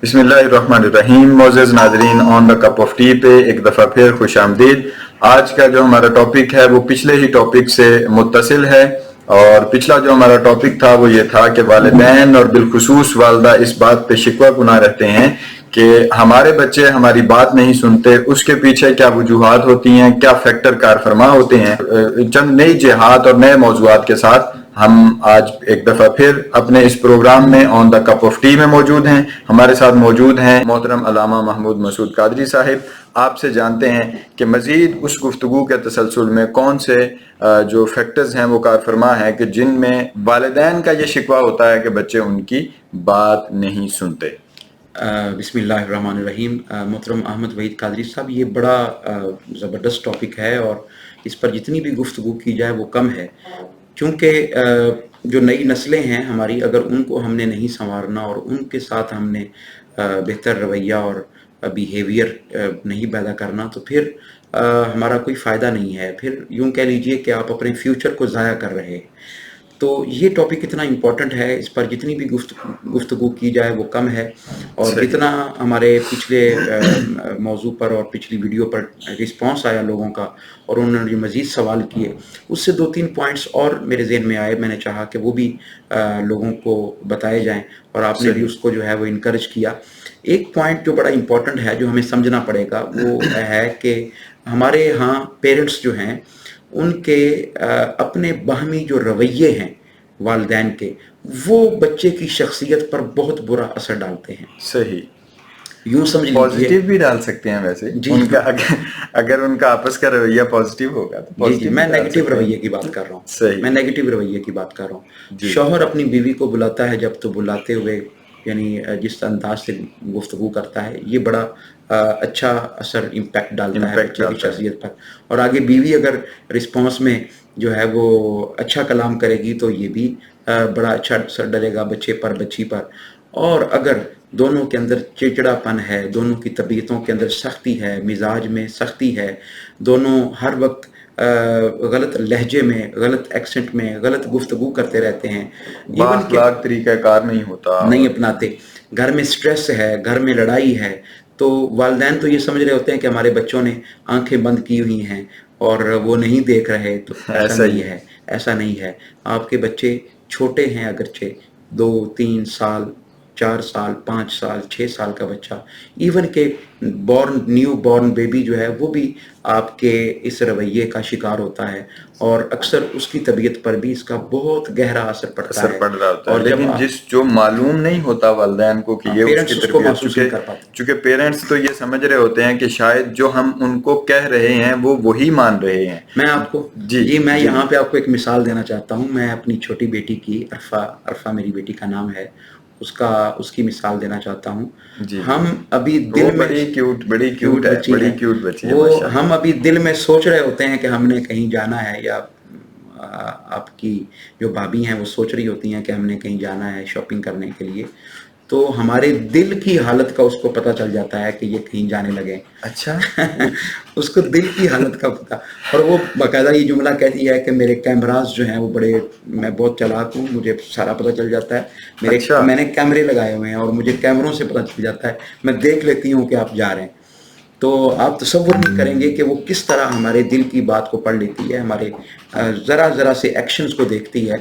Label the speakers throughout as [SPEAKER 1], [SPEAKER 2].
[SPEAKER 1] بسم اللہ الرحمن الرحیم. معزز ناظرین، آن دا کپ آف ٹی پہ ایک دفعہ پھر خوش آمدید. آج کا جو ہمارا ٹاپک ہے وہ پچھلے ہی ٹاپک سے متصل ہے، اور پچھلا جو ہمارا ٹاپک تھا وہ یہ تھا کہ والدین اور بالخصوص والدہ اس بات پہ شکوہ گناہ رہتے ہیں کہ ہمارے بچے ہماری بات نہیں سنتے. اس کے پیچھے کیا وجوہات ہوتی ہیں، کیا فیکٹر کار فرما ہوتے ہیں. چند نئی جہات اور نئے موضوعات کے ساتھ ہم آج ایک دفعہ پھر اپنے اس پروگرام میں آن دا کپ آف ٹی میں موجود ہیں. ہمارے ساتھ موجود ہیں محترم علامہ محمود مسعود قادری صاحب. آپ سے جانتے ہیں کہ مزید اس گفتگو کے تسلسل میں کون سے جو فیکٹرز ہیں وہ کار فرما ہیں کہ جن میں والدین کا یہ شکوہ ہوتا ہے کہ بچے ان کی بات نہیں سنتے.
[SPEAKER 2] بسم اللہ الرحمن الرحیم. محترم احمد وحید قادری صاحب، یہ بڑا زبردست ٹاپک ہے اور اس پر جتنی بھی گفتگو کی جائے وہ کم ہے، کیونکہ جو نئی نسلیں ہیں ہماری، اگر ان کو ہم نے نہیں سنوارنا اور ان کے ساتھ ہم نے بہتر رویہ اور بیہیویئر نہیں پیدا کرنا تو پھر ہمارا کوئی فائدہ نہیں ہے. پھر یوں کہہ لیجئے کہ آپ اپنے فیوچر کو ضائع کر رہے ہیں. تو یہ ٹاپک اتنا امپورٹنٹ ہے، اس پر جتنی بھی گفتگو کی جائے وہ کم ہے. اور جتنا ہمارے پچھلے موضوع پر اور پچھلی ویڈیو پر رسپانس آیا لوگوں کا اور انہوں نے جو مزید سوال کیے، اس سے 2-3 پوائنٹس اور میرے ذہن میں آئے. میں نے چاہا کہ وہ بھی لوگوں کو بتائے جائیں اور آپ نے بھی اس کو جو ہے وہ انکریج کیا. ایک پوائنٹ جو بڑا امپورٹنٹ ہے، جو ہمیں سمجھنا پڑے گا، وہ ہے کہ ہمارے ہاں پیرنٹس جو ہیں ان کے اپنے باہمی جو رویے ہیں والدین کے، وہ بچے کی شخصیت پر بہت برا اثر ڈالتے ہیں.
[SPEAKER 1] صحیح.
[SPEAKER 2] یوں سمجھ لیجیے،
[SPEAKER 1] پازیٹیو بھی ڈال سکتے ہیں ویسے.
[SPEAKER 2] جی
[SPEAKER 1] ان کا اگر ان کا آپس کا رویہ پازیٹیو ہوگا تو
[SPEAKER 2] جی
[SPEAKER 1] پازیٹیو
[SPEAKER 2] میں
[SPEAKER 1] بھی ڈال
[SPEAKER 2] نیگیٹو
[SPEAKER 1] سکتے ہیں.
[SPEAKER 2] رویے کی بات کر رہا ہوں.
[SPEAKER 1] صحیح.
[SPEAKER 2] میں نیگیٹو رویے کی بات کر رہا ہوں.
[SPEAKER 1] جی.
[SPEAKER 2] شوہر اپنی بیوی کو بلاتا ہے جب تو بلاتے ہوئے، یعنی جس انداز سے گفتگو کرتا ہے، یہ بڑا اچھا اثر امپیکٹ ڈالتا ہے بچے کی شخصیت پر. اور آگے بیوی اگر رسپانس میں جو ہے وہ اچھا کلام کرے گی تو یہ بھی بڑا اچھا اثر ڈالے گا بچے پر، بچی پر. اور اگر دونوں کے اندر چڑچڑا پن ہے، دونوں کی طبیعتوں کے اندر سختی ہے، مزاج میں سختی ہے، دونوں ہر وقت غلط لہجے میں، غلط ایکسنٹ میں غلط گفتگو کرتے رہتے ہیں،
[SPEAKER 1] بااخلاق طریقہ کار نہیں ہوتا،
[SPEAKER 2] نہیں اپناتے، گھر میں سٹریس ہے، گھر میں لڑائی ہے، تو والدین تو یہ سمجھ رہے ہوتے ہیں کہ ہمارے بچوں نے آنکھیں بند کی ہوئی ہیں اور وہ نہیں دیکھ رہے. تو ایسا نہیں ہے، ایسا نہیں ہے. آپ کے بچے چھوٹے ہیں، اگرچہ 2-3 سال، 4 سال، 5 سال، 6 سال کا بچہ، ایون کہ نیو بورن بیبی جو ہے وہ بھی آپ کے اس رویے کا شکار ہوتا ہے، اور اکثر اس کی طبیعت پر بھی اس کا بہت گہرا اثر پڑتا ہے.
[SPEAKER 1] پڑ رہا ہوتا ہے.
[SPEAKER 2] اور
[SPEAKER 1] لیکن جو معلوم نہیں ہوتا والدین کو کہ یہ اس کی تربیت، چونکہ پیرنٹس تو یہ سمجھ رہے ہوتے ہیں کہ شاید جو ہم ان کو کہہ رہے ہیں وہ وہی مان رہے ہیں.
[SPEAKER 2] میں آپ کو میں یہاں پہ آپ کو ایک مثال دینا چاہتا ہوں. میں اپنی چھوٹی بیٹی کی، عرفہ میری بیٹی کا نام ہے، اس کی مثال دینا چاہتا ہوں. ہم ابھی دل میں،
[SPEAKER 1] بڑی کیوٹ بچی ہے،
[SPEAKER 2] وہ ہم ابھی دل میں سوچ رہے ہوتے ہیں کہ ہم نے کہیں جانا ہے، یا آپ کی جو بھابھی ہیں وہ سوچ رہی ہوتی ہیں کہ ہم نے کہیں جانا ہے شاپنگ کرنے کے لیے، تو ہمارے دل کی حالت کا اس کو پتہ چل جاتا ہے کہ یہ کہیں جانے لگے.
[SPEAKER 1] اچھا.
[SPEAKER 2] اس کو دل کی حالت کا پتہ. اور وہ باقاعدہ یہ جملہ کہتی ہے کہ میرے کیمراز جو ہیں وہ میں بہت چلاک ہوں، مجھے سارا پتہ چل جاتا ہے. میں نے کیمرے لگائے ہوئے ہیں اور مجھے کیمروں سے پتہ چل جاتا ہے، میں دیکھ لیتی ہوں کہ آپ جا رہے ہیں. تو آپ تصور نہیں کریں گے کہ وہ کس طرح ہمارے دل کی بات کو پڑھ لیتی ہے، ہمارے ذرا سے ایکشنز کو دیکھتی ہے.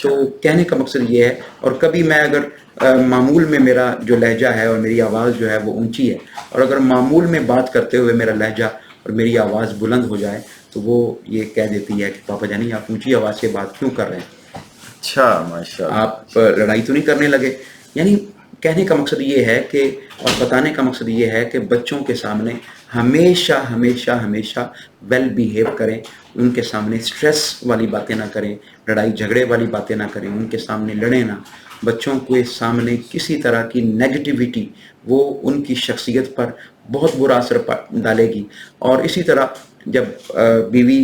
[SPEAKER 2] تو کہنے کا مقصد یہ ہے. اور کبھی میں اگر معمول میں میرا جو لہجہ ہے اور میری آواز جو ہے وہ اونچی ہے، اور اگر معمول میں بات کرتے ہوئے میرا لہجہ اور میری آواز بلند ہو جائے تو وہ یہ کہہ دیتی ہے کہ پاپا جانی آپ اونچی آواز سے بات کیوں کر رہے ہیں؟
[SPEAKER 1] اچھا، ماشاءاللہ.
[SPEAKER 2] آپ لڑائی تو نہیں کرنے لگے؟ یعنی کہنے کا مقصد یہ ہے کہ، اور بتانے کا مقصد یہ ہے کہ بچوں کے سامنے ہمیشہ ہمیشہ ہمیشہ ویل بیہیو کریں. ان کے سامنے سٹریس والی باتیں نہ کریں، لڑائی جھگڑے والی باتیں نہ کریں، ان کے سامنے لڑیں نہ. بچوں کے سامنے کسی طرح کی نیگیٹیویٹی وہ ان کی شخصیت پر بہت برا اثر ڈالے گی. اور اسی طرح جب بیوی